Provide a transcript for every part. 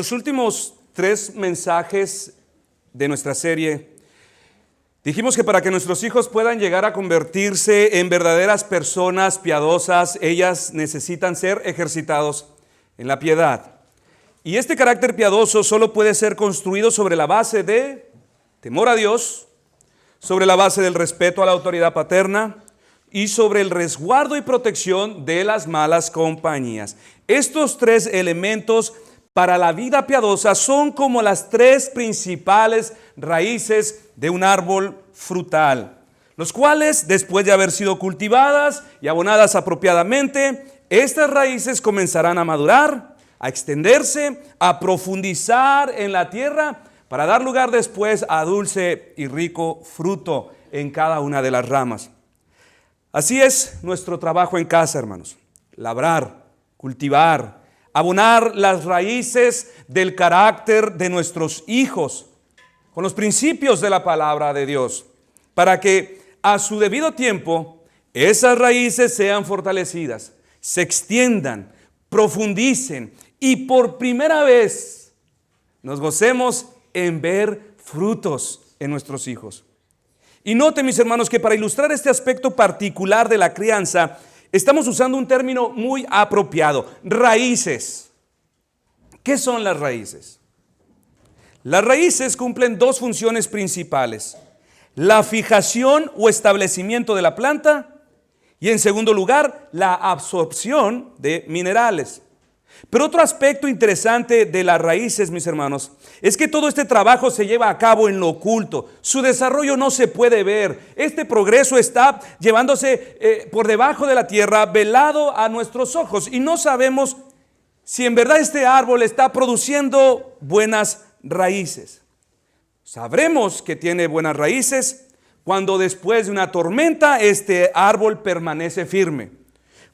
los últimos 3 mensajes de nuestra serie, dijimos que para que nuestros hijos puedan llegar a convertirse en verdaderas personas piadosas, ellas necesitan ser ejercitados en la piedad. Y este carácter piadoso solo puede ser construido sobre la base de temor a Dios, sobre la base del respeto a la autoridad paterna y sobre el resguardo y protección de las malas compañías. Estos 3 elementos para la vida piadosa son como las 3 principales raíces de un árbol frutal, los cuales, después de haber sido cultivadas y abonadas apropiadamente, estas raíces comenzarán a madurar, a extenderse, a profundizar en la tierra para dar lugar después a dulce y rico fruto en cada una de las ramas. Así es nuestro trabajo en casa, hermanos: labrar, cultivar, abonar las raíces del carácter de nuestros hijos con los principios de la palabra de Dios, para que a su debido tiempo esas raíces sean fortalecidas, se extiendan, profundicen y por primera vez nos gocemos en ver frutos en nuestros hijos. Y note, mis hermanos, que para ilustrar este aspecto particular de la crianza, estamos usando un término muy apropiado: raíces. ¿Qué son las raíces? Las raíces cumplen 2 funciones principales: la fijación o establecimiento de la planta y, en segundo lugar, la absorción de minerales. Pero otro aspecto interesante de las raíces, mis hermanos, es que todo este trabajo se lleva a cabo en lo oculto. Su desarrollo no se puede ver. Este progreso está llevándose por debajo de la tierra, velado a nuestros ojos, y no sabemos si en verdad este árbol está produciendo buenas raíces. Sabremos que tiene buenas raíces cuando después de una tormenta este árbol permanece firme.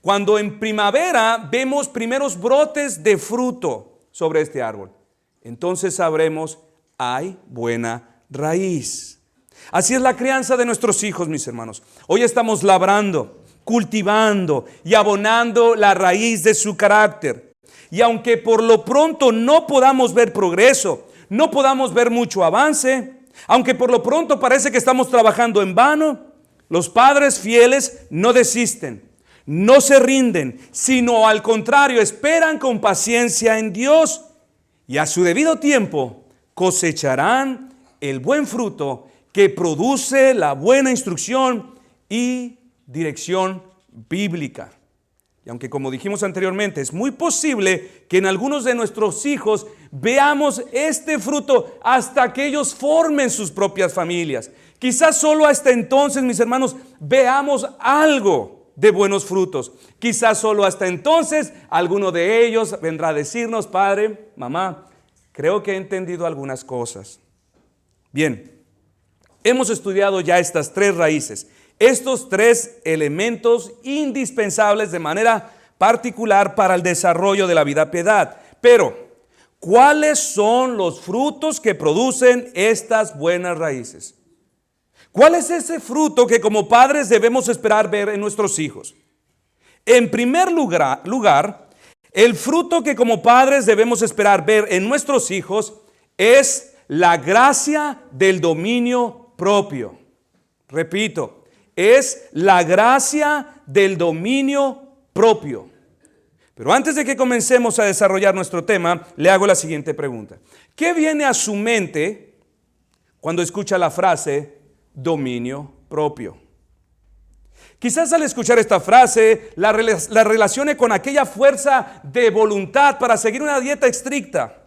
Cuando en primavera vemos primeros brotes de fruto sobre este árbol, entonces sabremos hay buena raíz. Así es la crianza de nuestros hijos, mis hermanos. Hoy estamos labrando, cultivando y abonando la raíz de su carácter. Y aunque por lo pronto no podamos ver progreso, no podamos ver mucho avance, aunque por lo pronto parece que estamos trabajando en vano, los padres fieles no desisten, no se rinden, sino al contrario, esperan con paciencia en Dios, y a su debido tiempo cosecharán el buen fruto que produce la buena instrucción y dirección bíblica. Y aunque, como dijimos anteriormente, es muy posible que en algunos de nuestros hijos veamos este fruto hasta que ellos formen sus propias familias. Quizás solo hasta entonces, mis hermanos, veamos algo de buenos frutos. Quizás solo hasta entonces alguno de ellos vendrá a decirnos: padre, mamá, creo que he entendido algunas cosas. Bien, hemos estudiado ya estas 3 raíces, estos 3 elementos indispensables de manera particular para el desarrollo de la vida piedad. Pero, ¿cuáles son los frutos que producen estas buenas raíces? ¿Cuál es ese fruto que como padres debemos esperar ver en nuestros hijos? En primer lugar, el fruto que como padres debemos esperar ver en nuestros hijos es la gracia del dominio propio. Repito, es la gracia del dominio propio. Pero antes de que comencemos a desarrollar nuestro tema, le hago la siguiente pregunta: ¿qué viene a su mente cuando escucha la frase dominio propio? Quizás al escuchar esta frase la relacione con aquella fuerza de voluntad para seguir una dieta estricta.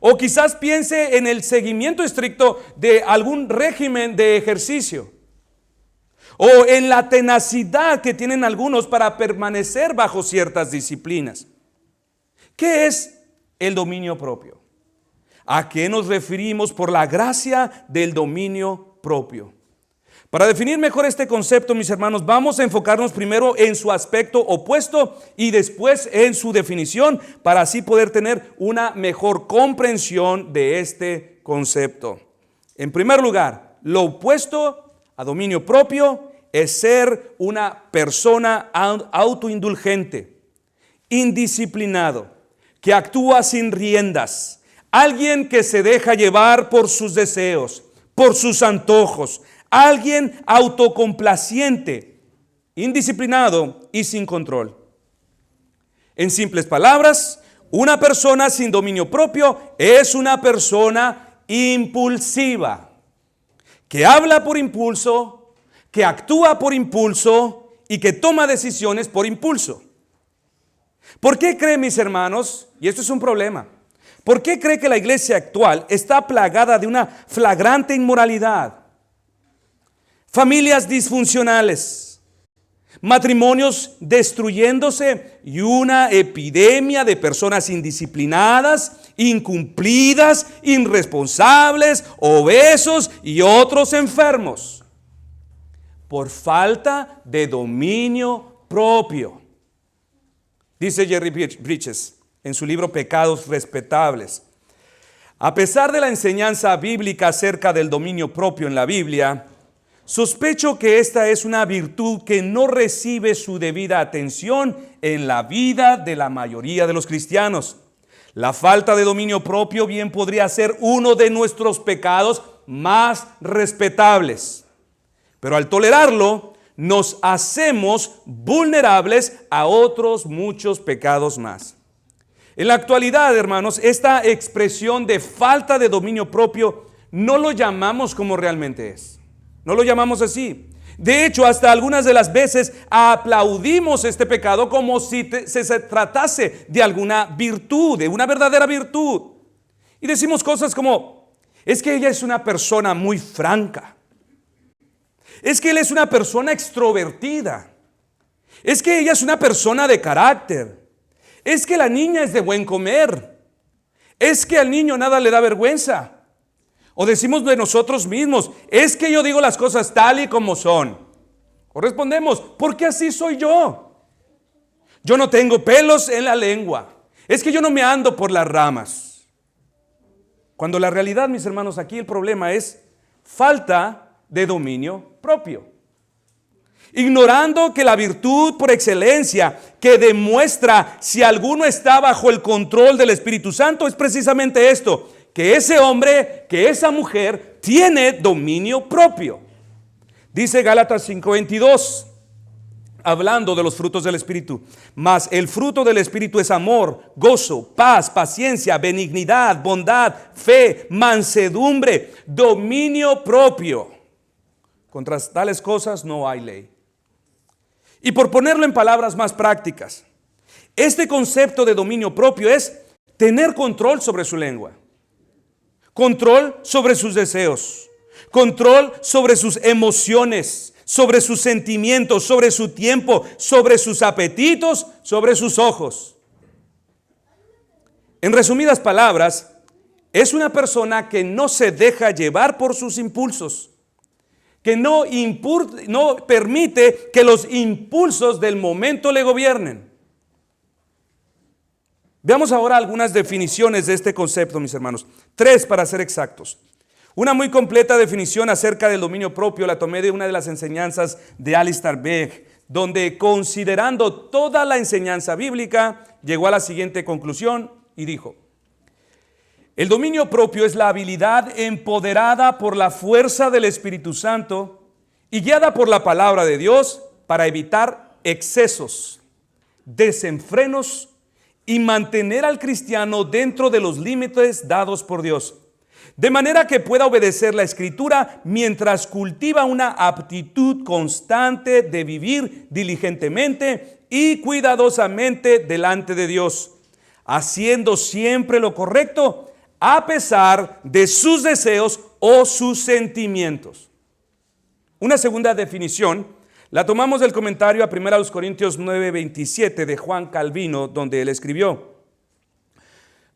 O quizás piense en el seguimiento estricto de algún régimen de ejercicio. O en la tenacidad que tienen algunos para permanecer bajo ciertas disciplinas. ¿Qué es el dominio propio? ¿A qué nos referimos por la gracia del dominio propio? Para definir mejor este concepto, mis hermanos, vamos a enfocarnos primero en su aspecto opuesto y después en su definición, para así poder tener una mejor comprensión de este concepto. En primer lugar, lo opuesto a dominio propio es ser una persona autoindulgente, indisciplinado, que actúa sin riendas, alguien que se deja llevar por sus deseos, por sus antojos, alguien autocomplaciente, indisciplinado y sin control. En simples palabras, una persona sin dominio propio es una persona impulsiva, que habla por impulso, que actúa por impulso y que toma decisiones por impulso. ¿Por qué cree, mis hermanos? Y esto es un problema. ¿Por qué cree que la iglesia actual está plagada de una flagrante inmoralidad? Familias disfuncionales, matrimonios destruyéndose y una epidemia de personas indisciplinadas, incumplidas, irresponsables, obesos y otros enfermos, por falta de dominio propio. Dice Jerry Bridges en su libro Pecados Respetables: a pesar de la enseñanza bíblica acerca del dominio propio en la Biblia, sospecho que esta es una virtud que no recibe su debida atención en la vida de la mayoría de los cristianos. La falta de dominio propio bien podría ser uno de nuestros pecados más respetables, pero al tolerarlo, nos hacemos vulnerables a otros muchos pecados más. En la actualidad, hermanos, esta expresión de falta de dominio propio no lo llamamos como realmente es. No lo llamamos así. De hecho, hasta algunas de las veces aplaudimos este pecado como si se tratase de alguna virtud, de una verdadera virtud. Y decimos cosas como: es que ella es una persona muy franca. Es que él es una persona extrovertida. Es que ella es una persona de carácter. Es que la niña es de buen comer. Es que al niño nada le da vergüenza. O decimos de nosotros mismos: es que yo digo las cosas tal y como son. O respondemos: porque así soy yo. Yo no tengo pelos en la lengua. Es que yo no me ando por las ramas. Cuando la realidad, mis hermanos, aquí el problema es falta de dominio propio. Ignorando que la virtud por excelencia que demuestra si alguno está bajo el control del Espíritu Santo es precisamente esto: que ese hombre, que esa mujer tiene dominio propio. Dice Gálatas 5:22, hablando de los frutos del Espíritu: mas el fruto del Espíritu es amor, gozo, paz, paciencia, benignidad, bondad, fe, mansedumbre, dominio propio. Contra tales cosas no hay ley. Y por ponerlo en palabras más prácticas, este concepto de dominio propio es tener control sobre su lengua, control sobre sus deseos, control sobre sus emociones, sobre sus sentimientos, sobre su tiempo, sobre sus apetitos, sobre sus ojos. En resumidas palabras, es una persona que no se deja llevar por sus impulsos, que no permite que los impulsos del momento le gobiernen. Veamos ahora algunas definiciones de este concepto, mis hermanos. 3 para ser exactos. Una muy completa definición acerca del dominio propio la tomé de una de las enseñanzas de Alistair Begg, donde, considerando toda la enseñanza bíblica, llegó a la siguiente conclusión y dijo: el dominio propio es la habilidad empoderada por la fuerza del Espíritu Santo y guiada por la palabra de Dios para evitar excesos, desenfrenos y mantener al cristiano dentro de los límites dados por Dios, de manera que pueda obedecer la Escritura mientras cultiva una aptitud constante de vivir diligentemente y cuidadosamente delante de Dios, haciendo siempre lo correcto a pesar de sus deseos o sus sentimientos. Una segunda definición la tomamos del comentario a 1 Corintios 9:27 de Juan Calvino, donde él escribió: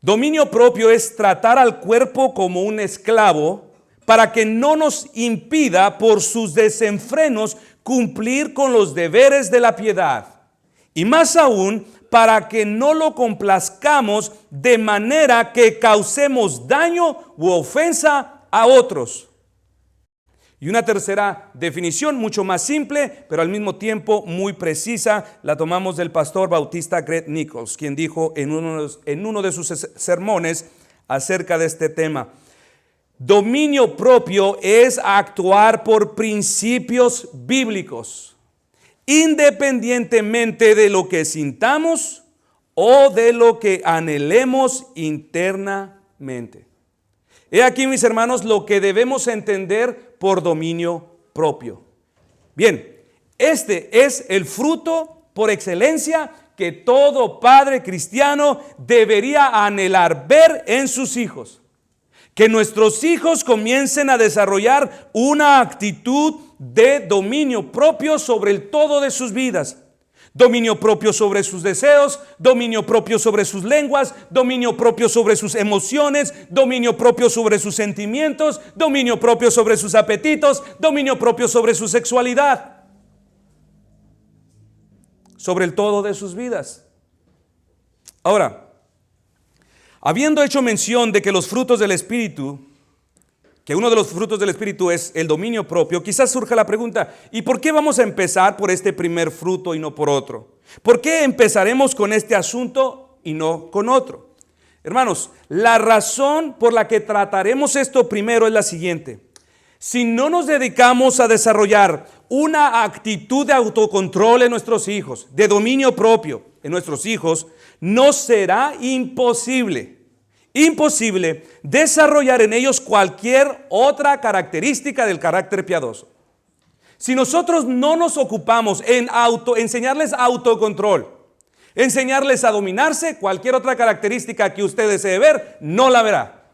dominio propio es tratar al cuerpo como un esclavo para que no nos impida por sus desenfrenos cumplir con los deberes de la piedad, y más aún para que no lo complazcamos de manera que causemos daño u ofensa a otros. Y una tercera definición, mucho más simple, pero al mismo tiempo muy precisa, la tomamos del pastor bautista Greg Nichols, quien dijo en uno de sus sermones acerca de este tema: dominio propio es actuar por principios bíblicos, independientemente de lo que sintamos o de lo que anhelemos internamente. He aquí, mis hermanos, lo que debemos entender por dominio propio. Bien, este es el fruto por excelencia que todo padre cristiano debería anhelar ver en sus hijos. Que nuestros hijos comiencen a desarrollar una actitud de dominio propio sobre el todo de sus vidas. Dominio propio sobre sus deseos, dominio propio sobre sus lenguas, dominio propio sobre sus emociones, dominio propio sobre sus sentimientos, dominio propio sobre sus apetitos, dominio propio sobre su sexualidad, sobre el todo de sus vidas. Ahora, habiendo hecho mención de que los frutos del Espíritu, que uno de los frutos del Espíritu es el dominio propio, quizás surja la pregunta: ¿y por qué vamos a empezar por este primer fruto y no por otro? ¿Por qué empezaremos con este asunto y no con otro? Hermanos, la razón por la que trataremos esto primero es la siguiente: si no nos dedicamos a desarrollar una actitud de autocontrol en nuestros hijos, de dominio propio en nuestros hijos, nos será imposible desarrollar en ellos cualquier otra característica del carácter piadoso. Si nosotros no nos ocupamos en enseñarles autocontrol, enseñarles a dominarse, cualquier otra característica que usted desee ver, no la verá.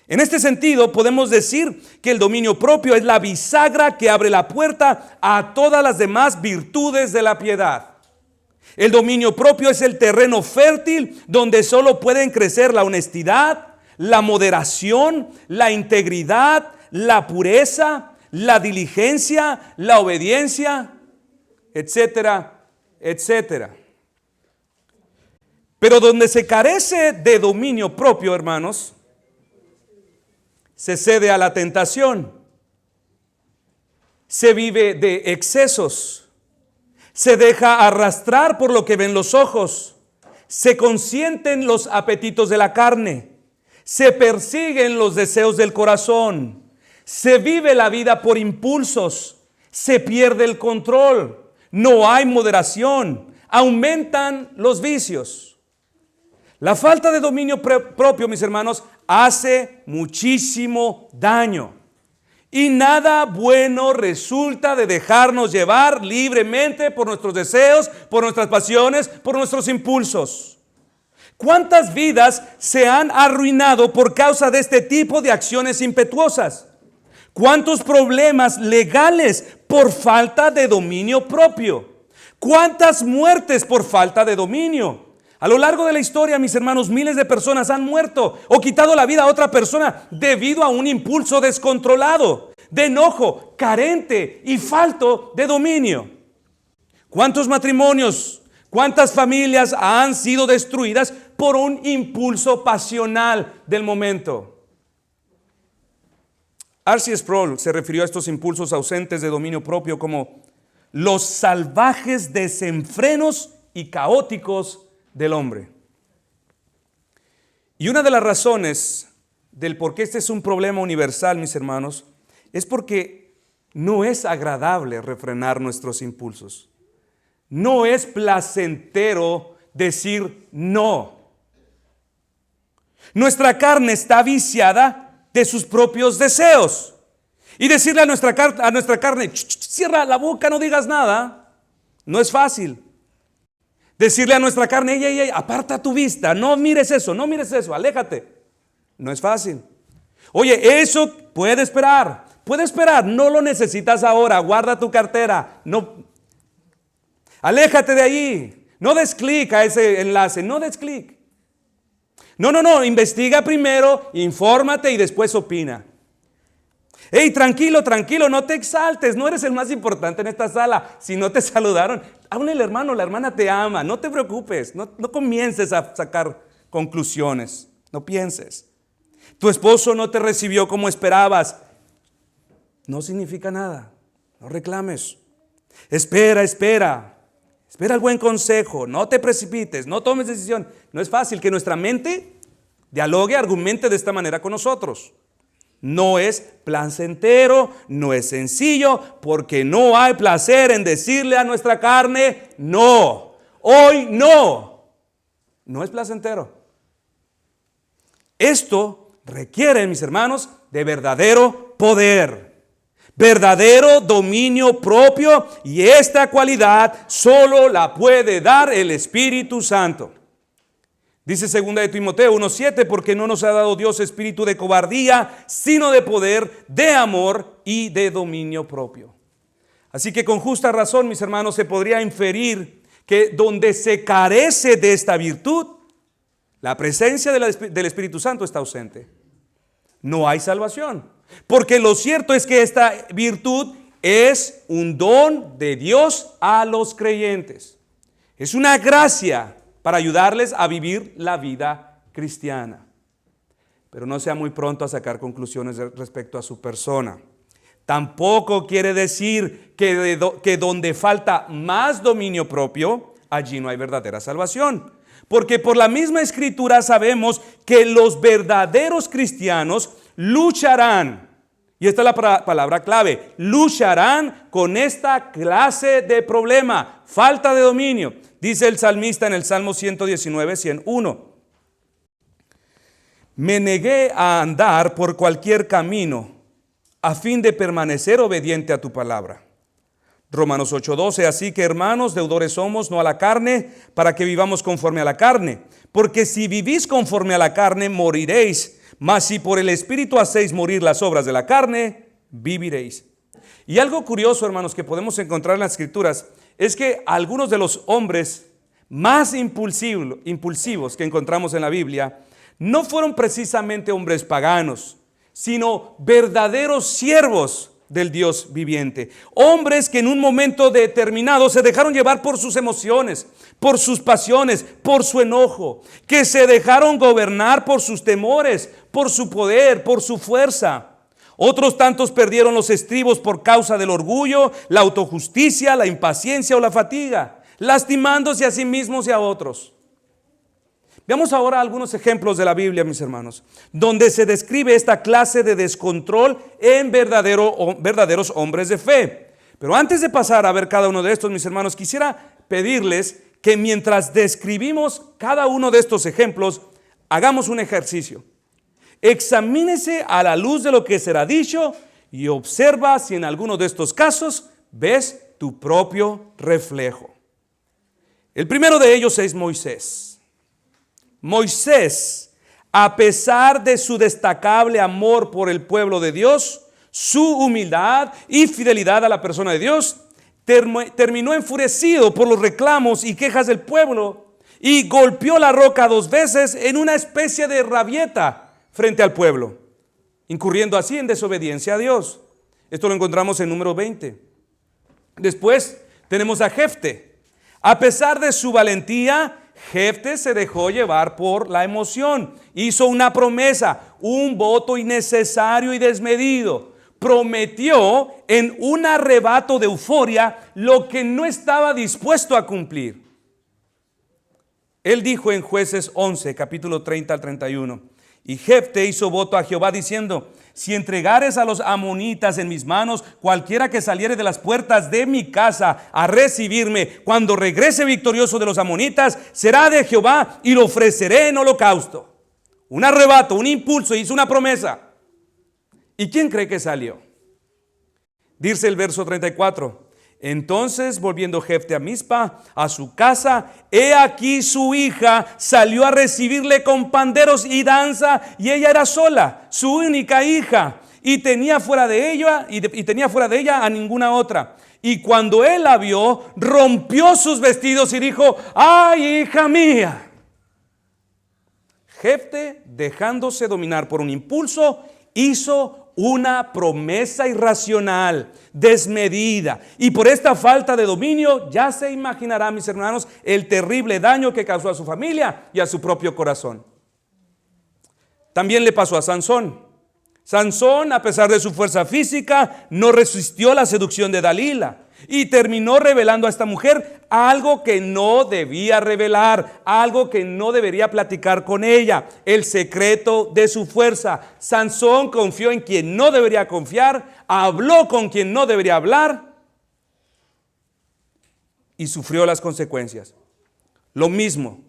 En este sentido, podemos decir que el dominio propio es la bisagra que abre la puerta a todas las demás virtudes de la piedad. El dominio propio es el terreno fértil donde solo pueden crecer la honestidad, la moderación, la integridad, la pureza, la diligencia, la obediencia, etcétera, etcétera. Pero donde se carece de dominio propio, hermanos, se cede a la tentación, se vive de excesos, se deja arrastrar por lo que ven los ojos, se consienten los apetitos de la carne, se persiguen los deseos del corazón, se vive la vida por impulsos, se pierde el control, no hay moderación, aumentan los vicios. La falta de dominio propio, mis hermanos, hace muchísimo daño. Y nada bueno resulta de dejarnos llevar libremente por nuestros deseos, por nuestras pasiones, por nuestros impulsos. ¿Cuántas vidas se han arruinado por causa de este tipo de acciones impetuosas? ¿Cuántos problemas legales por falta de dominio propio? ¿Cuántas muertes por falta de dominio? A lo largo de la historia, mis hermanos, miles de personas han muerto o quitado la vida a otra persona debido a un impulso descontrolado, de enojo, carente y falto de dominio. ¿Cuántos matrimonios, cuántas familias han sido destruidas por un impulso pasional del momento? R.C. Sproul se refirió a estos impulsos ausentes de dominio propio como los salvajes desenfrenos y caóticos del hombre. Y una de las razones del por qué este es un problema universal, mis hermanos, es porque no es agradable refrenar nuestros impulsos. No es placentero decir no. Nuestra carne está viciada de sus propios deseos. Y decirle a nuestra carne, cierra la boca, no digas nada, no es fácil. Decirle a nuestra carne, ey, aparta tu vista, no mires eso, aléjate. No es fácil. Oye, eso puede esperar, no lo necesitas ahora, guarda tu cartera, no, aléjate de ahí, no des clic a ese enlace, no des clic. No, investiga primero, infórmate y después opina. Hey, tranquilo, no te exaltes, no eres el más importante en esta sala. Si no te saludaron, aún el hermano, la hermana te ama, no te preocupes, no comiences a sacar conclusiones, no pienses. Tu esposo no te recibió como esperabas. no significa nada. No reclames. Espera el buen consejo. No te precipites, no tomes decisión. No es fácil que nuestra mente dialogue, argumente de esta manera con nosotros. No es placentero, no es sencillo, porque no hay placer en decirle a nuestra carne, no, hoy no. No es placentero. Esto requiere, mis hermanos, de verdadero poder, verdadero dominio propio, y esta cualidad solo la puede dar el Espíritu Santo. Dice 2 de Timoteo 1:7, porque no nos ha dado Dios espíritu de cobardía, sino de poder, de amor y de dominio propio. Así que con justa razón, mis hermanos, se podría inferir que donde se carece de esta virtud, la presencia del Espíritu Santo está ausente. No hay salvación. Porque lo cierto es que esta virtud es un don de Dios a los creyentes. Es una gracia para ayudarles a vivir la vida cristiana. Pero no sea muy pronto a sacar conclusiones respecto a su persona. Tampoco quiere decir que donde falta más dominio propio, allí no hay verdadera salvación. Porque por la misma Escritura sabemos que los verdaderos cristianos lucharán, y esta es la palabra clave, lucharán con esta clase de problema, falta de dominio. Dice el salmista en el Salmo 119, 101. Me negué a andar por cualquier camino a fin de permanecer obediente a tu palabra. Romanos 8:12, así que hermanos, deudores somos, no a la carne, para que vivamos conforme a la carne. Porque si vivís conforme a la carne, moriréis. Mas si por el Espíritu hacéis morir las obras de la carne, viviréis. Y algo curioso, hermanos, que podemos encontrar en las Escrituras, es que algunos de los hombres más impulsivos que encontramos en la Biblia, no fueron precisamente hombres paganos, sino verdaderos siervos del Dios viviente. Hombres que en un momento determinado se dejaron llevar por sus emociones, por sus pasiones, por su enojo, que se dejaron gobernar por sus temores, por su poder, por su fuerza. Otros tantos perdieron los estribos por causa del orgullo, la autojusticia, la impaciencia o la fatiga, lastimándose a sí mismos y a otros. Veamos ahora algunos ejemplos de la Biblia, mis hermanos, donde se describe esta clase de descontrol en verdaderos hombres de fe. Pero antes de pasar a ver cada uno de estos, mis hermanos, quisiera pedirles que mientras describimos cada uno de estos ejemplos, hagamos un ejercicio. Examínese a la luz de lo que será dicho y observa si en alguno de estos casos ves tu propio reflejo. El primero de ellos es Moisés. Moisés, a pesar de su destacable amor por el pueblo de Dios, su humildad y fidelidad a la persona de Dios, terminó enfurecido por los reclamos y quejas del pueblo y golpeó la roca 2 veces en una especie de rabieta frente al pueblo, incurriendo así en desobediencia a Dios. Esto lo encontramos en Número 20. Después tenemos a Jefte. A pesar de su valentía, Jefte se dejó llevar por la emoción. Hizo una promesa, un voto innecesario y desmedido. Prometió en un arrebato de euforia lo que no estaba dispuesto a cumplir. Él dijo en Jueces 11, capítulo 30 al 31, y Jefte hizo voto a Jehová diciendo: si entregares a los amonitas en mis manos, cualquiera que saliere de las puertas de mi casa a recibirme, cuando regrese victorioso de los amonitas, será de Jehová y lo ofreceré en holocausto. Un arrebato, un impulso, hizo una promesa. ¿Y quién cree que salió? Dice el verso 34. Entonces, volviendo Jefte a Mizpa, a su casa, he aquí su hija salió a recibirle con panderos y danza, y ella era sola, su única hija, y tenía fuera de ella a ninguna otra. Y cuando él la vio, rompió sus vestidos y dijo: ¡ay, hija mía! Jefte, dejándose dominar por un impulso, hizo una promesa irracional, desmedida, y por esta falta de dominio ya se imaginará, mis hermanos, el terrible daño que causó a su familia y a su propio corazón. También le pasó a Sansón. Sansón, a pesar de su fuerza física, no resistió la seducción de Dalila y terminó revelando a esta mujer algo que no debía revelar, algo que no debería platicar con ella, el secreto de su fuerza. Sansón confió en quien no debería confiar, habló con quien no debería hablar y sufrió las consecuencias. Lo mismo,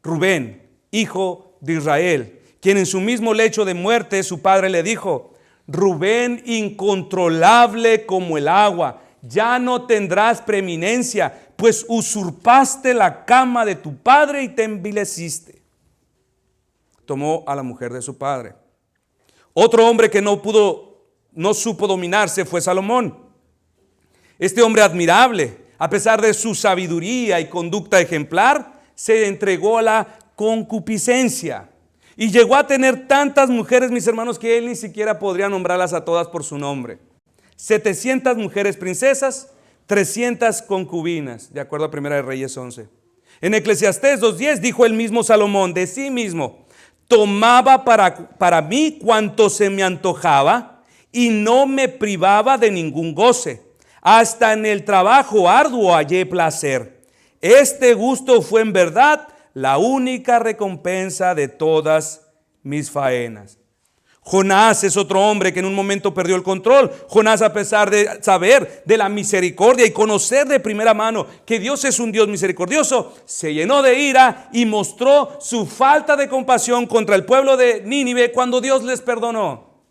Rubén, hijo de Israel, quien en su mismo lecho de muerte su padre le dijo: Rubén, incontrolable como el agua, ya no tendrás preeminencia, pues usurpaste la cama de tu padre y te envileciste. Tomó a la mujer de su padre. Otro hombre que no supo dominarse fue Salomón. Este hombre admirable, a pesar de su sabiduría y conducta ejemplar, se entregó a la concupiscencia y llegó a tener tantas mujeres, mis hermanos, que él ni siquiera podría nombrarlas a todas por su nombre. 700 mujeres princesas, 300 concubinas, de acuerdo a Primera de Reyes 11. En Eclesiastés 2:10 dijo el mismo Salomón de sí mismo: tomaba para mí cuanto se me antojaba y no me privaba de ningún goce. Hasta en el trabajo arduo hallé placer. Este gusto fue en verdad la única recompensa de todas mis faenas. Jonás es otro hombre que en un momento perdió el control. Jonás, a pesar de saber de la misericordia y conocer de primera mano que Dios es un Dios misericordioso, se llenó de ira y mostró su falta de compasión contra el pueblo de Nínive cuando Dios les perdonó.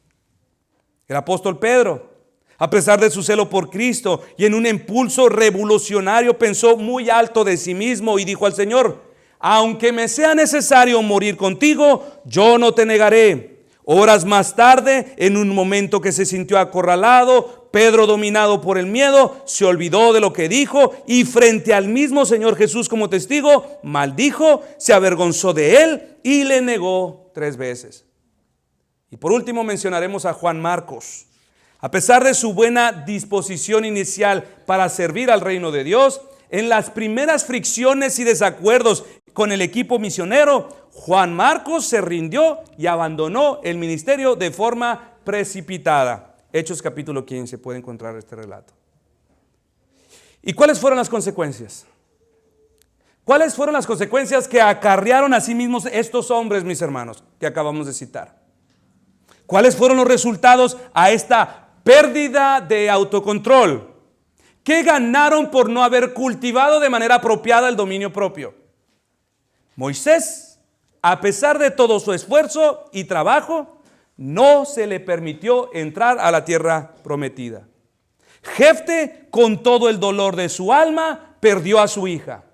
El apóstol Pedro, a pesar de su celo por Cristo y en un impulso revolucionario, pensó muy alto de sí mismo y dijo al Señor: aunque me sea necesario morir contigo, yo no te negaré. Horas más tarde, en un momento que se sintió acorralado, Pedro, dominado por el miedo, se olvidó de lo que dijo y frente al mismo Señor Jesús como testigo, maldijo, se avergonzó de él y le negó 3 veces. Y por último mencionaremos a Juan Marcos. A pesar de su buena disposición inicial para servir al reino de Dios, en las primeras fricciones y desacuerdos con el equipo misionero, Juan Marcos se rindió y abandonó el ministerio de forma precipitada. Hechos capítulo 15, puede encontrar este relato. ¿Y cuáles fueron las consecuencias? ¿Cuáles fueron las consecuencias que acarrearon a sí mismos estos hombres, mis hermanos, que acabamos de citar? ¿Cuáles fueron los resultados a esta pérdida de autocontrol? ¿Qué ganaron por no haber cultivado de manera apropiada el dominio propio? Moisés, a pesar de todo su esfuerzo y trabajo, no se le permitió entrar a la tierra prometida. Jefte, con todo el dolor de su alma, perdió a su hija.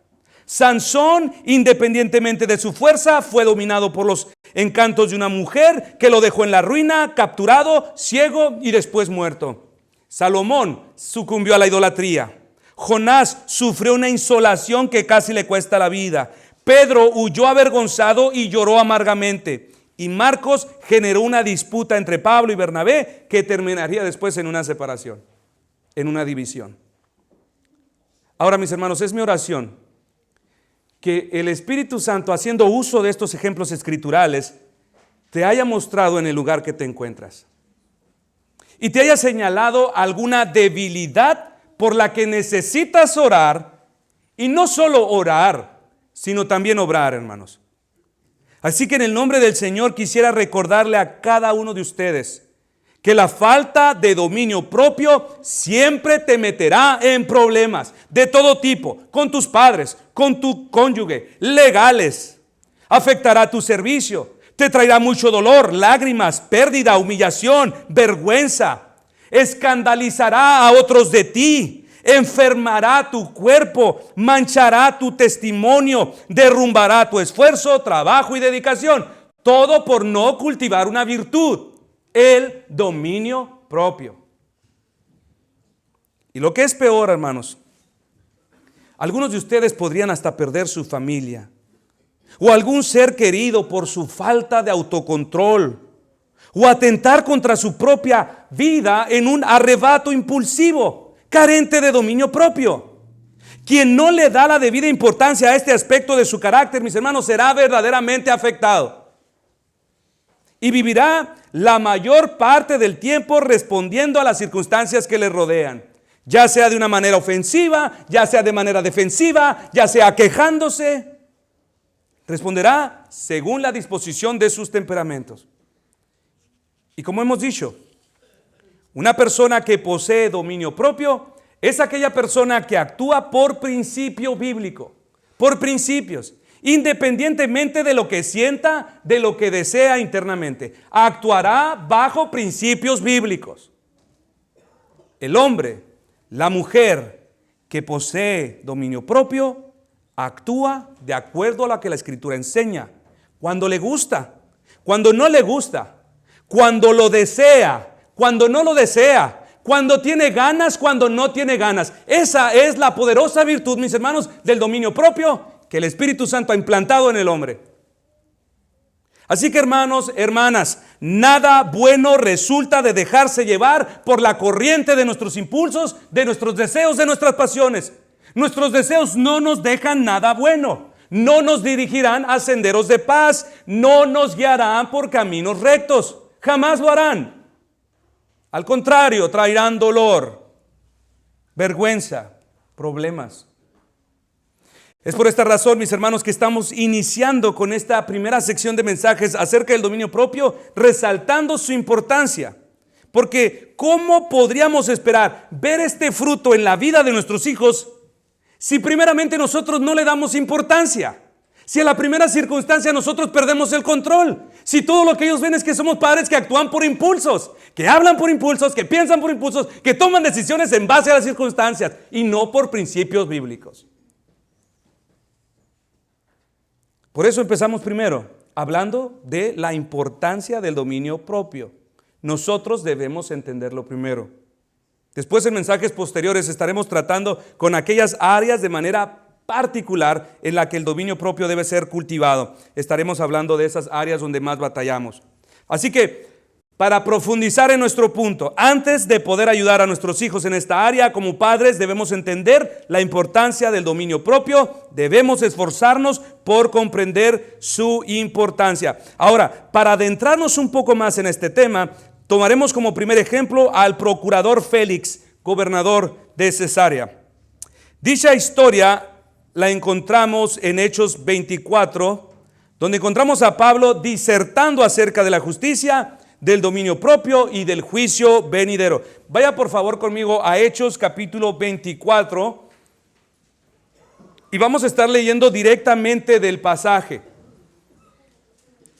Sansón, independientemente de su fuerza, fue dominado por los encantos de una mujer que lo dejó en la ruina, capturado, ciego y después muerto. Salomón sucumbió a la idolatría. Jonás sufrió una insolación que casi le cuesta la vida. Pedro huyó avergonzado y lloró amargamente. Y Marcos generó una disputa entre Pablo y Bernabé que terminaría después en una separación, en una división. Ahora, mis hermanos, es mi oración que el Espíritu Santo, haciendo uso de estos ejemplos escriturales, te haya mostrado en el lugar que te encuentras y te haya señalado alguna debilidad por la que necesitas orar, y no solo orar, sino también obrar, hermanos. Así que en el nombre del Señor quisiera recordarle a cada uno de ustedes que la falta de dominio propio siempre te meterá en problemas de todo tipo, con tus padres, con tu cónyuge, legales. Afectará tu servicio, te traerá mucho dolor, lágrimas, pérdida, humillación, vergüenza. Escandalizará a otros de ti. Enfermará tu cuerpo, manchará tu testimonio, derrumbará tu esfuerzo, trabajo y dedicación. Todo por no cultivar una virtud, el dominio propio. Y lo que es peor, hermanos, algunos de ustedes podrían hasta perder su familia o algún ser querido por su falta de autocontrol, o atentar contra su propia vida en un arrebato impulsivo, carente de dominio propio. Quien no le da la debida importancia a este aspecto de su carácter, mis hermanos, será verdaderamente afectado. y vivirá la mayor parte del tiempo respondiendo a las circunstancias que le rodean, ya sea de una manera ofensiva, ya sea de manera defensiva, ya sea quejándose. Responderá según la disposición de sus temperamentos. Y como hemos dicho, una persona que posee dominio propio es aquella persona que actúa por principio bíblico, por principios, independientemente de lo que sienta, de lo que desea internamente. Actuará bajo principios bíblicos. El hombre, la mujer que posee dominio propio, actúa de acuerdo a lo que la Escritura enseña. Cuando le gusta, cuando no le gusta, cuando lo desea, cuando no lo desea, cuando tiene ganas, cuando no tiene ganas. Esa es la poderosa virtud, mis hermanos, del dominio propio que el Espíritu Santo ha implantado en el hombre. Así que, hermanos, hermanas, nada bueno resulta de dejarse llevar por la corriente de nuestros impulsos, de nuestros deseos, de nuestras pasiones. Nuestros deseos no nos dejan nada bueno. No nos dirigirán a senderos de paz. No nos guiarán por caminos rectos. Jamás lo harán. Al contrario, traerán dolor, vergüenza, problemas. Es por esta razón, mis hermanos, que estamos iniciando con esta primera sección de mensajes acerca del dominio propio, resaltando su importancia. Porque ¿cómo podríamos esperar ver este fruto en la vida de nuestros hijos si primeramente nosotros no le damos importancia? Si a la primera circunstancia nosotros perdemos el control. Si todo lo que ellos ven es que somos padres que actúan por impulsos, que hablan por impulsos, que piensan por impulsos, que toman decisiones en base a las circunstancias y no por principios bíblicos. Por eso empezamos primero hablando de la importancia del dominio propio. Nosotros debemos entenderlo primero. Después, en mensajes posteriores, estaremos tratando con aquellas áreas de manera particular en la que el dominio propio debe ser cultivado. Estaremos hablando de esas áreas donde más batallamos. Así que, para profundizar en nuestro punto, antes de poder ayudar a nuestros hijos en esta área, como padres debemos entender la importancia del dominio propio, debemos esforzarnos por comprender su importancia. Ahora, para adentrarnos un poco más en este tema, tomaremos como primer ejemplo al procurador Félix, gobernador de Cesarea. Dicha historia la encontramos en Hechos 24, donde encontramos a Pablo disertando acerca de la justicia, del dominio propio y del juicio venidero. Vaya por favor conmigo a Hechos capítulo 24 y vamos a estar leyendo directamente del pasaje.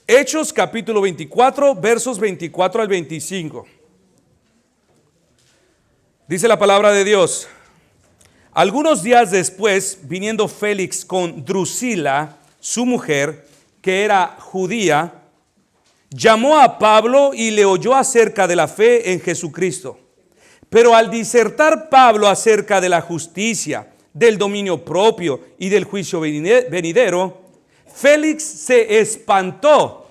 Hechos capítulo 24, versos 24 al 25. Dice la palabra de Dios: algunos días después, viniendo Félix con Drusila, su mujer, que era judía, llamó a Pablo y le oyó acerca de la fe en Jesucristo. Pero al disertar Pablo acerca de la justicia, del dominio propio y del juicio venidero, Félix se espantó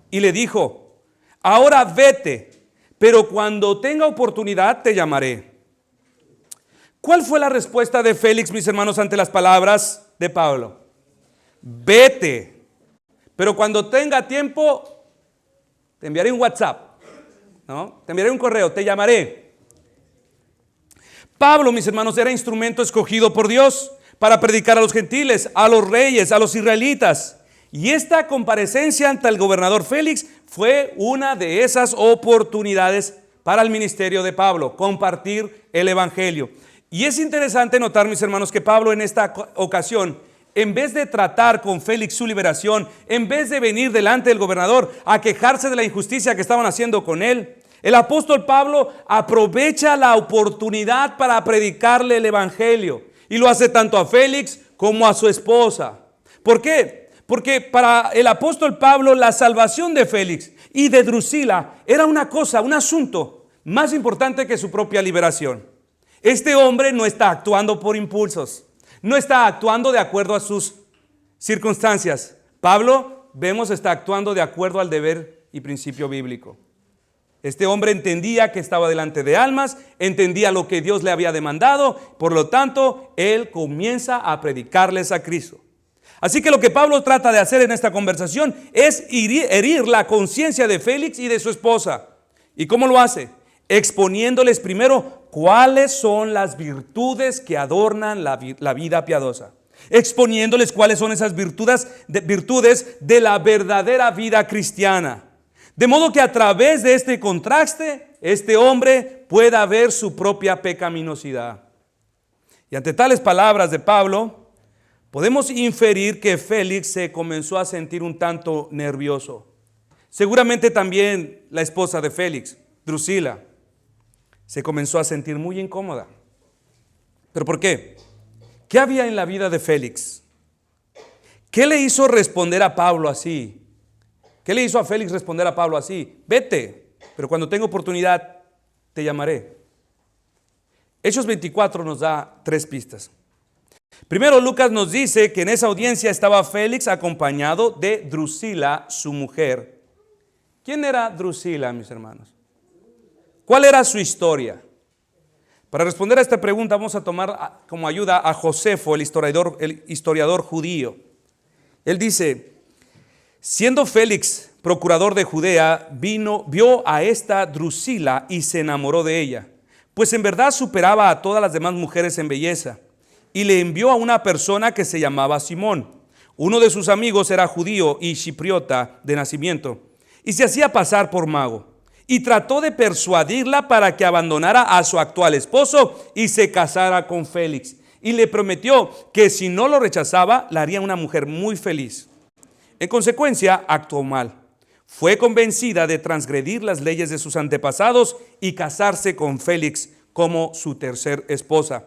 y le dijo: ahora vete, pero cuando tenga oportunidad te llamaré. ¿Cuál fue la respuesta de Félix, mis hermanos, ante las palabras de Pablo? Vete, pero cuando tenga tiempo te enviaré un WhatsApp, ¿no? Te enviaré un correo, te llamaré. Pablo, mis hermanos, era instrumento escogido por Dios para predicar a los gentiles, a los reyes, a los israelitas. Y esta comparecencia ante el gobernador Félix fue una de esas oportunidades para el ministerio de Pablo, compartir el evangelio. Y es interesante notar, mis hermanos, que Pablo en esta ocasión, en vez de tratar con Félix su liberación, en vez de venir delante del gobernador a quejarse de la injusticia que estaban haciendo con él, el apóstol Pablo aprovecha la oportunidad para predicarle el evangelio. Y lo hace tanto a Félix como a su esposa. ¿Por qué? Porque para el apóstol Pablo la salvación de Félix y de Drusila era una cosa, un asunto más importante que su propia liberación. Este hombre no está actuando por impulsos, no está actuando de acuerdo a sus circunstancias. Pablo, vemos, está actuando de acuerdo al deber y principio bíblico. Este hombre entendía que estaba delante de almas, entendía lo que Dios le había demandado, por lo tanto, él comienza a predicarles a Cristo. Así que lo que Pablo trata de hacer en esta conversación es herir la conciencia de Félix y de su esposa. ¿Y cómo lo hace? Exponiéndoles primero cuáles son las virtudes que adornan la vida piadosa. Exponiéndoles cuáles son esas virtudes de la verdadera vida cristiana. De modo que a través de este contraste, este hombre pueda ver su propia pecaminosidad. Y ante tales palabras de Pablo, podemos inferir que Félix se comenzó a sentir un tanto nervioso. Seguramente también la esposa de Félix, Drusila, se comenzó a sentir muy incómoda. ¿Pero por qué? ¿Qué había en la vida de Félix? ¿Qué le hizo responder a Pablo así? ¿Qué le hizo a Félix responder a Pablo así? Vete, pero cuando tenga oportunidad te llamaré. Hechos 24 nos da 3 pistas. Primero, Lucas nos dice que en esa audiencia estaba Félix acompañado de Drusila, su mujer. ¿Quién era Drusila, mis hermanos? ¿Cuál era su historia? Para responder a esta pregunta vamos a tomar como ayuda a Josefo, el historiador judío. Él dice: siendo Félix procurador de Judea, vio a esta Drusila y se enamoró de ella, pues en verdad superaba a todas las demás mujeres en belleza, y le envió a una persona que se llamaba Simón. Uno de sus amigos era judío y chipriota de nacimiento, y se hacía pasar por mago, y trató de persuadirla para que abandonara a su actual esposo y se casara con Félix, y le prometió que si no lo rechazaba, la haría una mujer muy feliz. En consecuencia, actuó mal. Fue convencida de transgredir las leyes de sus antepasados y casarse con Félix como su tercer esposa.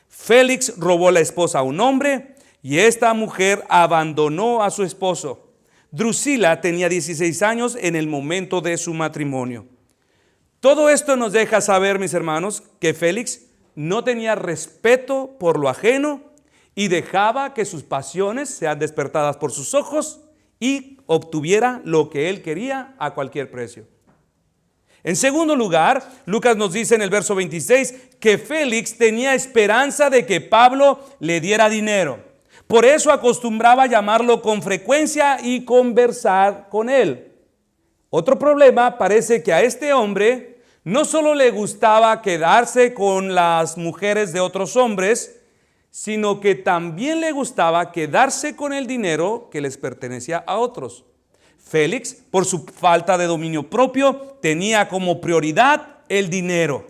Félix robó la esposa a un hombre y esta mujer abandonó a su esposo. Drusila tenía 16 años en el momento de su matrimonio. Todo esto nos deja saber, mis hermanos, que Félix no tenía respeto por lo ajeno y dejaba que sus pasiones sean despertadas por sus ojos y obtuviera lo que él quería a cualquier precio. En segundo lugar, Lucas nos dice en el verso 26 que Félix tenía esperanza de que Pablo le diera dinero. Por eso acostumbraba llamarlo con frecuencia y conversar con él. Otro problema parece que a este hombre no solo le gustaba quedarse con las mujeres de otros hombres, sino que también le gustaba quedarse con el dinero que les pertenecía a otros. Félix, por su falta de dominio propio, tenía como prioridad el dinero,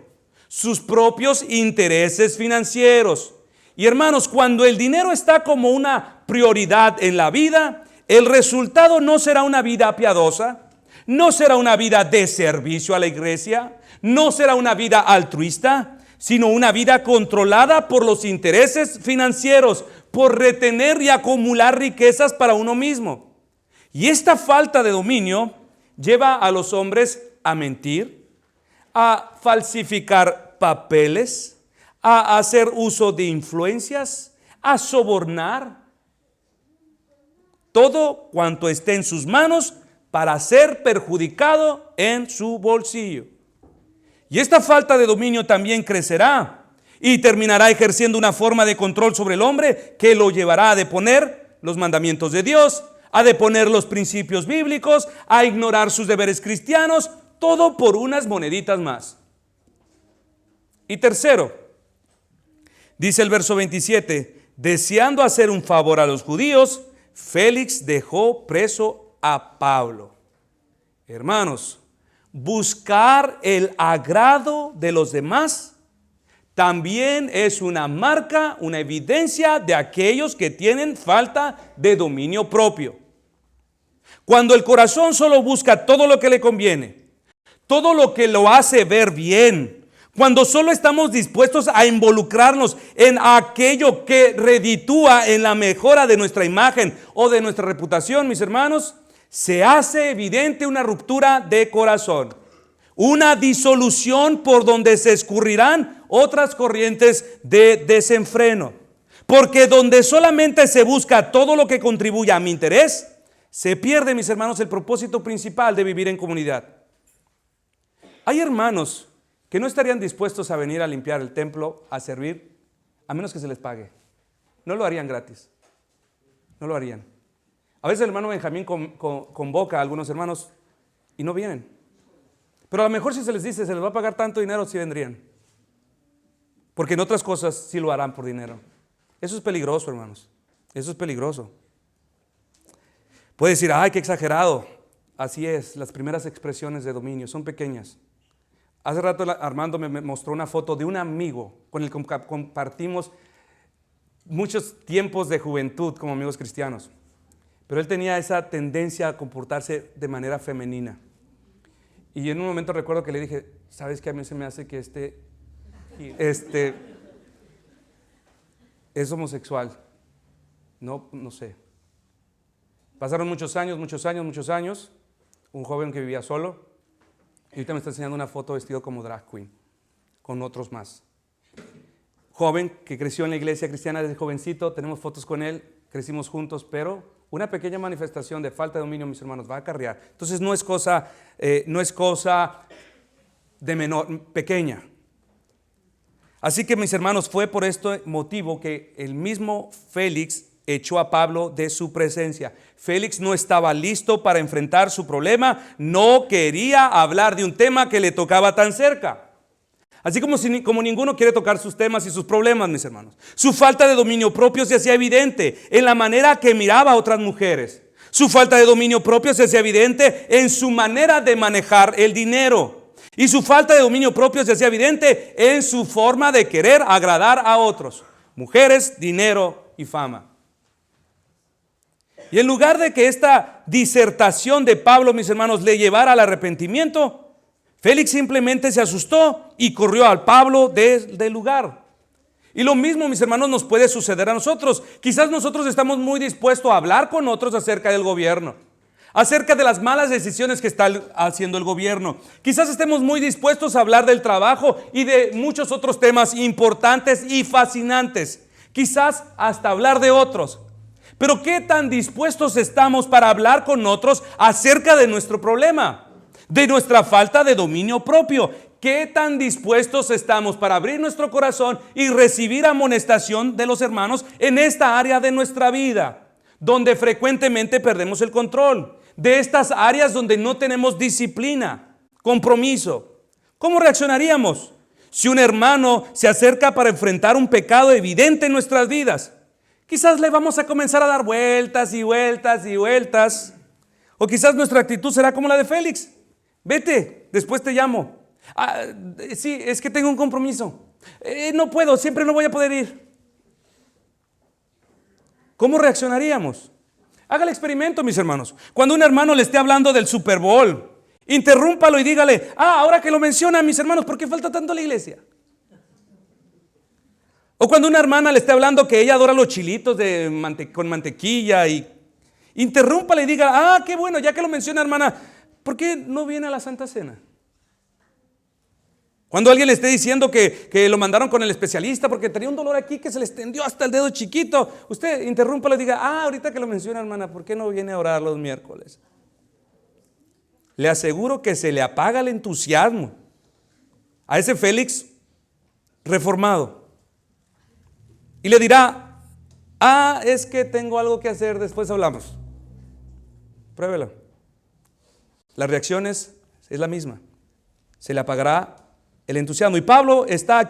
sus propios intereses financieros. Y hermanos, cuando el dinero está como una prioridad en la vida, el resultado no será una vida piadosa, no será una vida de servicio a la iglesia, no será una vida altruista, sino una vida controlada por los intereses financieros, por retener y acumular riquezas para uno mismo. Y esta falta de dominio lleva a los hombres a mentir, a falsificar papeles, a hacer uso de influencias, a sobornar. Todo cuanto esté en sus manos para ser perjudicado en su bolsillo. Y esta falta de dominio también crecerá y terminará ejerciendo una forma de control sobre el hombre que lo llevará a deponer los mandamientos de Dios, a deponer los principios bíblicos, a ignorar sus deberes cristianos, todo por unas moneditas más. Y tercero, dice el verso 27, deseando hacer un favor a los judíos, Félix dejó preso a Pablo. Hermanos, buscar el agrado de los demás también es una marca, una evidencia de aquellos que tienen falta de dominio propio. Cuando el corazón solo busca todo lo que le conviene, todo lo que lo hace ver bien, cuando solo estamos dispuestos a involucrarnos en aquello que reditúa en la mejora de nuestra imagen o de nuestra reputación, mis hermanos, se hace evidente una ruptura de corazón, una disolución por donde se escurrirán otras corrientes de desenfreno. Porque donde solamente se busca todo lo que contribuya a mi interés, se pierde, mis hermanos, el propósito principal de vivir en comunidad. Hay hermanos que no estarían dispuestos a venir a limpiar el templo, a servir, a menos que se les pague. No lo harían gratis. No lo harían. A veces el hermano Benjamín convoca a algunos hermanos y no vienen. Pero a lo mejor si se les dice, se les va a pagar tanto dinero, sí vendrían. Porque en otras cosas sí lo harán por dinero. Eso es peligroso, hermanos. Eso es peligroso. Puede decir, ay, qué exagerado. Así es, las primeras expresiones de dominio son pequeñas. Hace rato Armando me mostró una foto de un amigo con el que compartimos muchos tiempos de juventud como amigos cristianos. Pero él tenía esa tendencia a comportarse de manera femenina. Y en un momento recuerdo que le dije, ¿sabes qué? A mí se me hace que es homosexual. No sé. Pasaron muchos años. Un joven que vivía solo. Y ahorita me está enseñando una foto vestido como drag queen, con otros más. Joven que creció en la iglesia cristiana desde jovencito, tenemos fotos con él, crecimos juntos, pero una pequeña manifestación de falta de dominio, mis hermanos, va a acarrear. Entonces no es cosa de menor, pequeña. Así que, mis hermanos, fue por este motivo que el mismo Félix echó a Pablo de su presencia. Félix no estaba listo para enfrentar su problema, no quería hablar de un tema que le tocaba tan cerca. Así como ninguno quiere tocar sus temas y sus problemas, mis hermanos. Su falta de dominio propio se hacía evidente en la manera que miraba a otras mujeres. Su falta de dominio propio se hacía evidente en su manera de manejar el dinero. Y su falta de dominio propio se hacía evidente en su forma de querer agradar a otros. Mujeres, dinero y fama. Y en lugar de que esta disertación de Pablo, mis hermanos, le llevara al arrepentimiento, Félix simplemente se asustó y corrió al Pablo del lugar. Y lo mismo, mis hermanos, nos puede suceder a nosotros. Quizás nosotros estamos muy dispuestos a hablar con otros acerca del gobierno, acerca de las malas decisiones que está haciendo el gobierno. Quizás estemos muy dispuestos a hablar del trabajo y de muchos otros temas importantes y fascinantes. Quizás hasta hablar de otros. Pero ¿qué tan dispuestos estamos para hablar con otros acerca de nuestro problema? De nuestra falta de dominio propio. ¿Qué tan dispuestos estamos para abrir nuestro corazón y recibir amonestación de los hermanos en esta área de nuestra vida, donde frecuentemente perdemos el control? De estas áreas donde no tenemos disciplina, compromiso. ¿Cómo reaccionaríamos si un hermano se acerca para enfrentar un pecado evidente en nuestras vidas? Quizás le vamos a comenzar a dar vueltas y vueltas y vueltas. O quizás nuestra actitud será como la de Félix. Vete, después te llamo. Sí, es que tengo un compromiso. No puedo, siempre no voy a poder ir. ¿Cómo reaccionaríamos? Haga el experimento, mis hermanos. Cuando un hermano le esté hablando del Super Bowl, interrúmpalo y dígale, ahora que lo menciona, mis hermanos, ¿por qué falta tanto a la iglesia? O cuando una hermana le esté hablando que ella adora los chilitos con mantequilla, y interrúmpale y diga, qué bueno, ya que lo menciona, hermana, ¿por qué no viene a la Santa Cena? Cuando alguien le esté diciendo que lo mandaron con el especialista porque tenía un dolor aquí que se le extendió hasta el dedo chiquito, usted interrúmpalo y diga, ahorita que lo menciona, hermana, ¿por qué no viene a orar los miércoles? Le aseguro que se le apaga el entusiasmo a ese Félix reformado. Y le dirá, es que tengo algo que hacer, después hablamos. Pruébelo. La reacción es la misma. Se le apagará el entusiasmo. Y Pablo está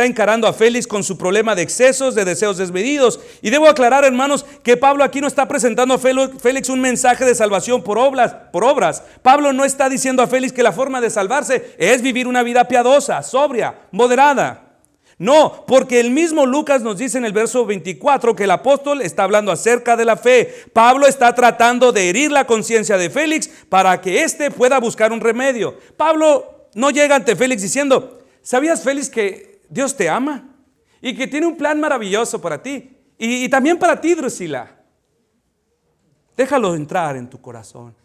encarando a Félix con su problema de excesos, de deseos desmedidos. Y debo aclarar, hermanos, que Pablo aquí no está presentando a Félix un mensaje de salvación por obras. Pablo no está diciendo a Félix que la forma de salvarse es vivir una vida piadosa, sobria, moderada. No, porque el mismo Lucas nos dice en el verso 24 que el apóstol está hablando acerca de la fe. Pablo está tratando de herir la conciencia de Félix para que éste pueda buscar un remedio. Pablo no llega ante Félix diciendo, ¿sabías, Félix, que Dios te ama? Y que tiene un plan maravilloso para ti. Y también para ti, Drusila. Déjalo entrar en tu corazón.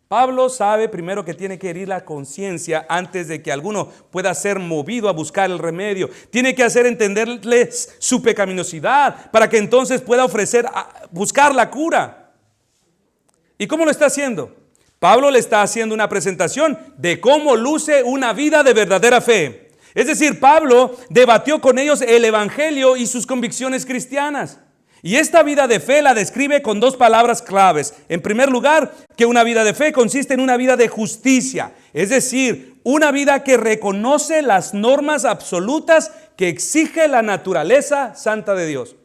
Pablo sabe primero que tiene que herir la conciencia antes de que alguno pueda ser movido a buscar el remedio. Tiene que hacer entenderles su pecaminosidad para que entonces pueda buscar la cura. ¿Y cómo lo está haciendo? Pablo le está haciendo una presentación de cómo luce una vida de verdadera fe. Es decir, Pablo debatió con ellos el evangelio y sus convicciones cristianas. Y esta vida de fe la describe con dos palabras claves. En primer lugar, que una vida de fe consiste en una vida de justicia, es decir, una vida que reconoce las normas absolutas que exige la naturaleza santa de Dios.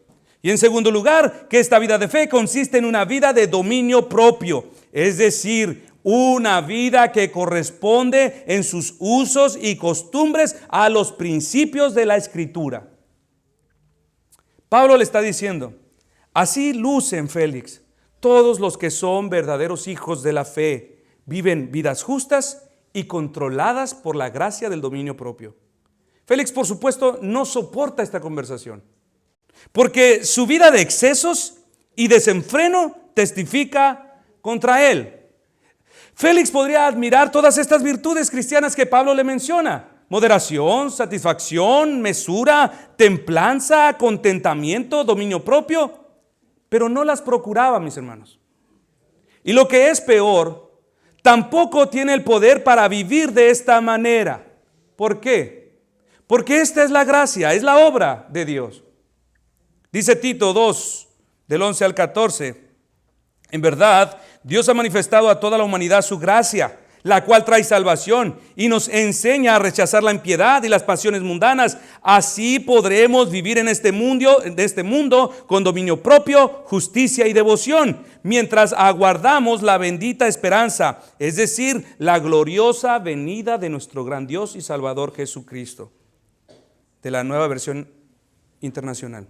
Y en segundo lugar, que esta vida de fe consiste en una vida de dominio propio, es decir, una vida que corresponde en sus usos y costumbres a los principios de la Escritura. Pablo le está diciendo: así lucen, Félix, todos los que son verdaderos hijos de la fe, viven vidas justas y controladas por la gracia del dominio propio. Félix, por supuesto, no soporta esta conversación, porque su vida de excesos y desenfreno testifica contra él. Félix podría admirar todas estas virtudes cristianas que Pablo le menciona: moderación, satisfacción, mesura, templanza, contentamiento, dominio propio, pero no las procuraba, mis hermanos. Y lo que es peor, tampoco tiene el poder para vivir de esta manera. ¿Por qué? Porque esta es la gracia, es la obra de Dios. Dice Tito 2, del 11 al 14, en verdad, Dios ha manifestado a toda la humanidad su gracia, la cual trae salvación y nos enseña a rechazar la impiedad y las pasiones mundanas. Así podremos vivir en este mundo con dominio propio, justicia y devoción, mientras aguardamos la bendita esperanza, es decir, la gloriosa venida de nuestro gran Dios y Salvador Jesucristo. De la Nueva Versión Internacional.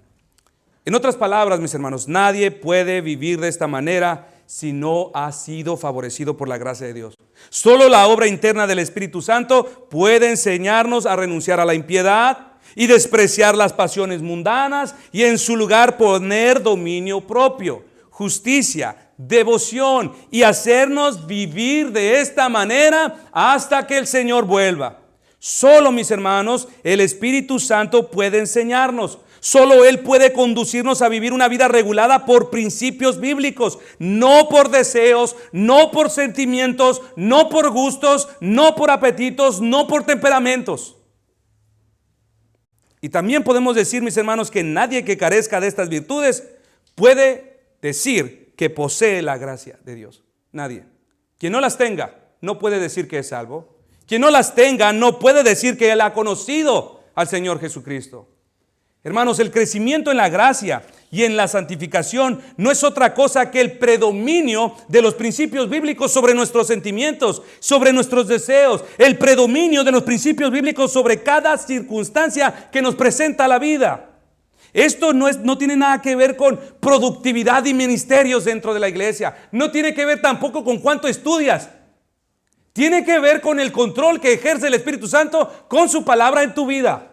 En otras palabras, mis hermanos, nadie puede vivir de esta manera si no ha sido favorecido por la gracia de Dios. Solo la obra interna del Espíritu Santo puede enseñarnos a renunciar a la impiedad y despreciar las pasiones mundanas y en su lugar poner dominio propio, justicia, devoción y hacernos vivir de esta manera hasta que el Señor vuelva. Solo, mis hermanos, el Espíritu Santo puede enseñarnos. Solo Él puede conducirnos a vivir una vida regulada por principios bíblicos, no por deseos, no por sentimientos, no por gustos, no por apetitos, no por temperamentos. Y también podemos decir, mis hermanos, que nadie que carezca de estas virtudes puede decir que posee la gracia de Dios. Nadie. Quien no las tenga no puede decir que es salvo. Quien no las tenga no puede decir que Él ha conocido al Señor Jesucristo. Hermanos, el crecimiento en la gracia y en la santificación no es otra cosa que el predominio de los principios bíblicos sobre nuestros sentimientos, sobre nuestros deseos, el predominio de los principios bíblicos sobre cada circunstancia que nos presenta la vida. Esto no tiene nada que ver con productividad y ministerios dentro de la iglesia. No tiene que ver tampoco con cuánto estudias. Tiene que ver con el control que ejerce el Espíritu Santo con su palabra en tu vida.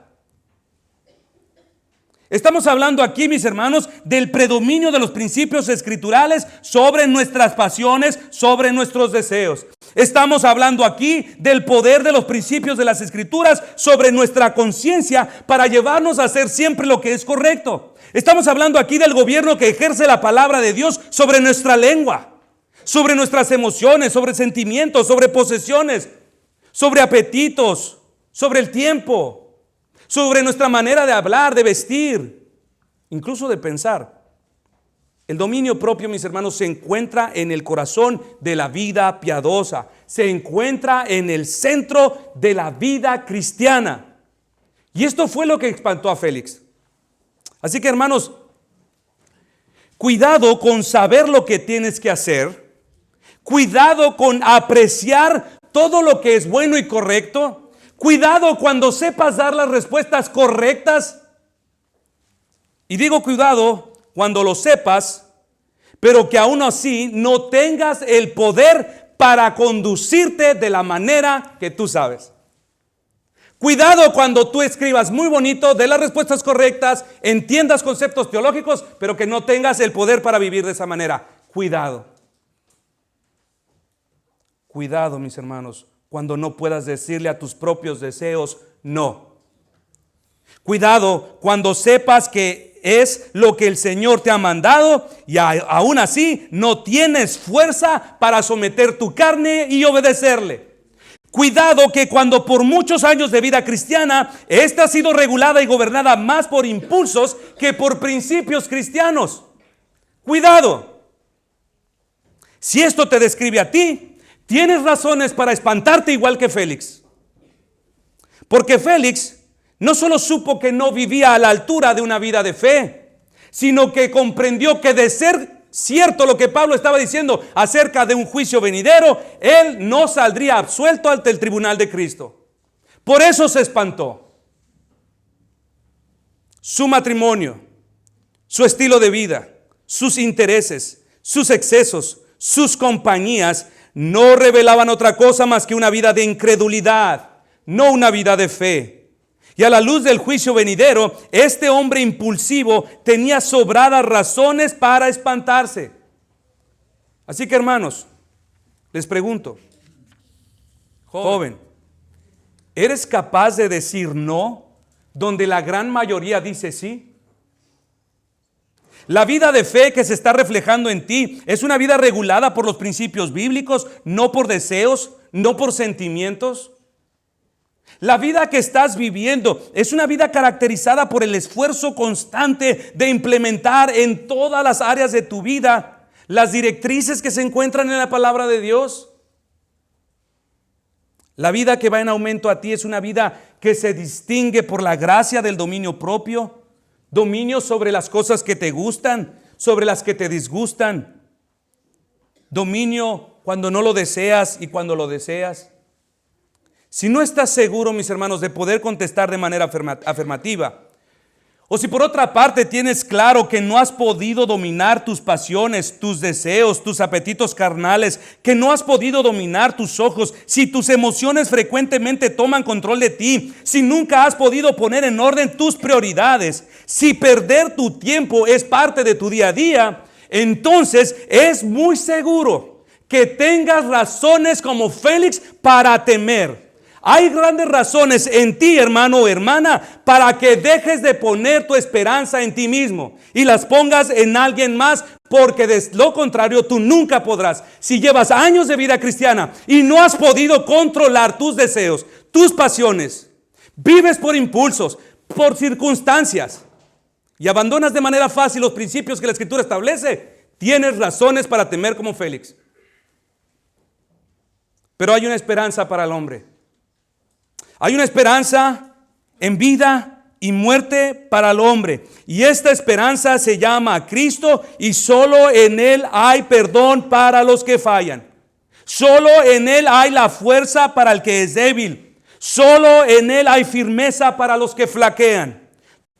Estamos hablando aquí, mis hermanos, del predominio de los principios escriturales sobre nuestras pasiones, sobre nuestros deseos. Estamos hablando aquí del poder de los principios de las Escrituras sobre nuestra conciencia para llevarnos a hacer siempre lo que es correcto. Estamos hablando aquí del gobierno que ejerce la palabra de Dios sobre nuestra lengua, sobre nuestras emociones, sobre sentimientos, sobre posesiones, sobre apetitos, sobre el tiempo, sobre nuestra manera de hablar, de vestir, incluso de pensar. El dominio propio, mis hermanos, se encuentra en el corazón de la vida piadosa. Se encuentra en el centro de la vida cristiana. Y esto fue lo que espantó a Félix. Así que, hermanos, cuidado con saber lo que tienes que hacer. Cuidado con apreciar todo lo que es bueno y correcto. Cuidado cuando sepas dar las respuestas correctas. Y digo cuidado cuando lo sepas, pero que aún así no tengas el poder para conducirte de la manera que tú sabes. Cuidado cuando tú escribas muy bonito, de las respuestas correctas, entiendas conceptos teológicos, pero que no tengas el poder para vivir de esa manera. Cuidado. Cuidado, mis hermanos, cuando no puedas decirle a tus propios deseos no. Cuidado cuando sepas que es lo que el Señor te ha mandado y aún así no tienes fuerza para someter tu carne y obedecerle. Cuidado que cuando por muchos años de vida cristiana, esta ha sido regulada y gobernada más por impulsos que por principios cristianos. Cuidado. Si esto te describe a ti, tienes razones para espantarte igual que Félix. Porque Félix no solo supo que no vivía a la altura de una vida de fe, sino que comprendió que de ser cierto lo que Pablo estaba diciendo acerca de un juicio venidero, él no saldría absuelto ante el tribunal de Cristo. Por eso se espantó. Su matrimonio, su estilo de vida, sus intereses, sus excesos, sus compañías no revelaban otra cosa más que una vida de incredulidad, no una vida de fe. Y a la luz del juicio venidero, este hombre impulsivo tenía sobradas razones para espantarse. Así que, hermanos, les pregunto, joven, ¿eres capaz de decir no donde la gran mayoría dice sí? La vida de fe que se está reflejando en ti es una vida regulada por los principios bíblicos, no por deseos, no por sentimientos. La vida que estás viviendo es una vida caracterizada por el esfuerzo constante de implementar en todas las áreas de tu vida las directrices que se encuentran en la palabra de Dios. La vida que va en aumento a ti es una vida que se distingue por la gracia del dominio propio, dominio sobre las cosas que te gustan, sobre las que te disgustan, dominio cuando no lo deseas y cuando lo deseas. Si no estás seguro, mis hermanos, de poder contestar de manera afirmativa, o si por otra parte tienes claro que no has podido dominar tus pasiones, tus deseos, tus apetitos carnales, que no has podido dominar tus ojos, si tus emociones frecuentemente toman control de ti, si nunca has podido poner en orden tus prioridades, si perder tu tiempo es parte de tu día a día, entonces es muy seguro que tengas razones como Félix para temer. Hay grandes razones en ti, hermano o hermana, para que dejes de poner tu esperanza en ti mismo y las pongas en alguien más, porque de lo contrario tú nunca podrás. Si llevas años de vida cristiana y no has podido controlar tus deseos, tus pasiones, vives por impulsos, por circunstancias y abandonas de manera fácil los principios que la Escritura establece, tienes razones para temer como Félix. Pero hay una esperanza para el hombre. Hay una esperanza en vida y muerte para el hombre. Y esta esperanza se llama Cristo, y solo en Él hay perdón para los que fallan. Solo en Él hay la fuerza para el que es débil. Solo en Él hay firmeza para los que flaquean.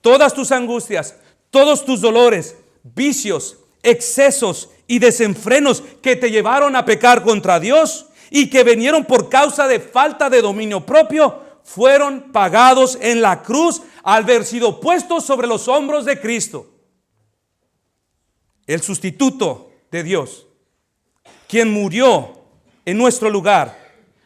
Todas tus angustias, todos tus dolores, vicios, excesos y desenfrenos que te llevaron a pecar contra Dios y que vinieron por causa de falta de dominio propio, fueron pagados en la cruz al haber sido puestos sobre los hombros de Cristo, el sustituto de Dios, quien murió en nuestro lugar,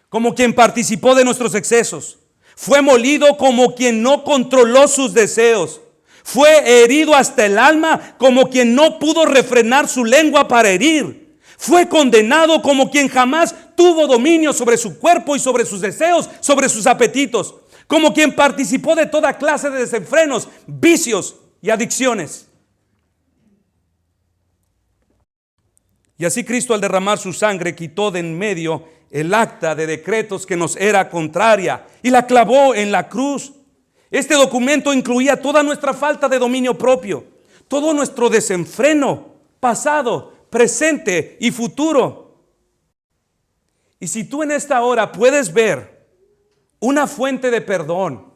como quien participó de nuestros excesos, fue molido como quien no controló sus deseos, fue herido hasta el alma como quien no pudo refrenar su lengua para herir. Fue condenado como quien jamás tuvo dominio sobre su cuerpo y sobre sus deseos, sobre sus apetitos. Como quien participó de toda clase de desenfrenos, vicios y adicciones. Y así Cristo, al derramar su sangre, quitó de en medio el acta de decretos que nos era contraria y la clavó en la cruz. Este documento incluía toda nuestra falta de dominio propio, todo nuestro desenfreno pasado, presente y futuro. Y si tú en esta hora puedes ver una fuente de perdón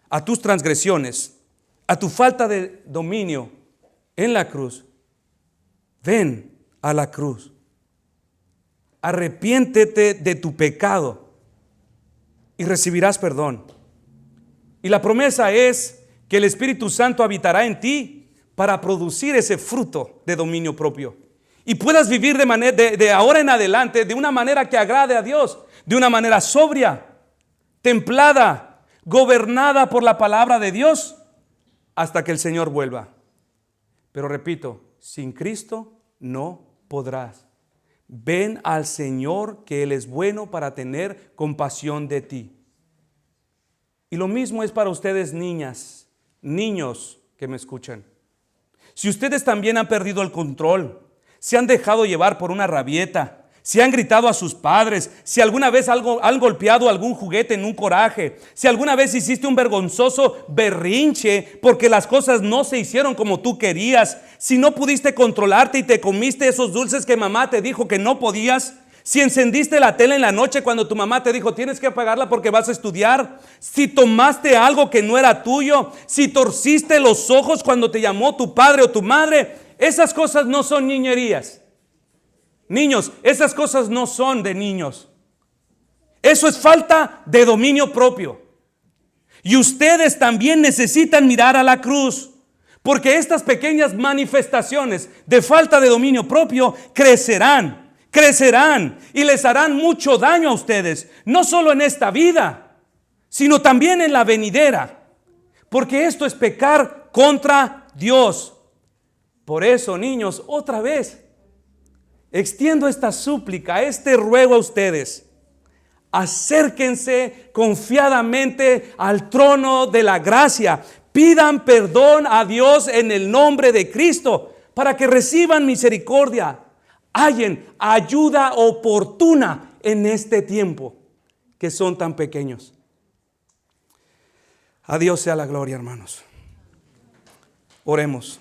a tus transgresiones, a tu falta de dominio en la cruz, ven a la cruz. Arrepiéntete de tu pecado y recibirás perdón. Y la promesa es que el Espíritu Santo habitará en ti para producir ese fruto de dominio propio. Y puedas vivir de ahora en adelante de una manera que agrade a Dios, de una manera sobria, templada, gobernada por la palabra de Dios, hasta que el Señor vuelva. Pero repito, sin Cristo no podrás. ven al Señor, que Él es bueno para tener compasión de ti. Y lo mismo es para ustedes, niñas, niños que me escuchan. Si ustedes también han perdido el control, se han dejado llevar por una rabieta, si han gritado a sus padres, si alguna vez han golpeado algún juguete en un coraje, si alguna vez hiciste un vergonzoso berrinche porque las cosas no se hicieron como tú querías, si no pudiste controlarte y te comiste esos dulces que mamá te dijo que no podías, si encendiste la tele en la noche cuando tu mamá te dijo tienes que apagarla porque vas a estudiar, si tomaste algo que no era tuyo, si torciste los ojos cuando te llamó tu padre o tu madre, esas cosas no son niñerías. Niños, esas cosas no son de niños. Eso es falta de dominio propio. Y ustedes también necesitan mirar a la cruz, porque estas pequeñas manifestaciones de falta de dominio propio crecerán y les harán mucho daño a ustedes, no solo en esta vida, sino también en la venidera, porque esto es pecar contra Dios. Por eso, niños, otra vez extiendo esta súplica, este ruego a ustedes. Acérquense confiadamente al trono de la gracia. Pidan perdón a Dios en el nombre de Cristo para que reciban misericordia. Hallen ayuda oportuna en este tiempo que son tan pequeños. A Dios sea la gloria, hermanos. Oremos.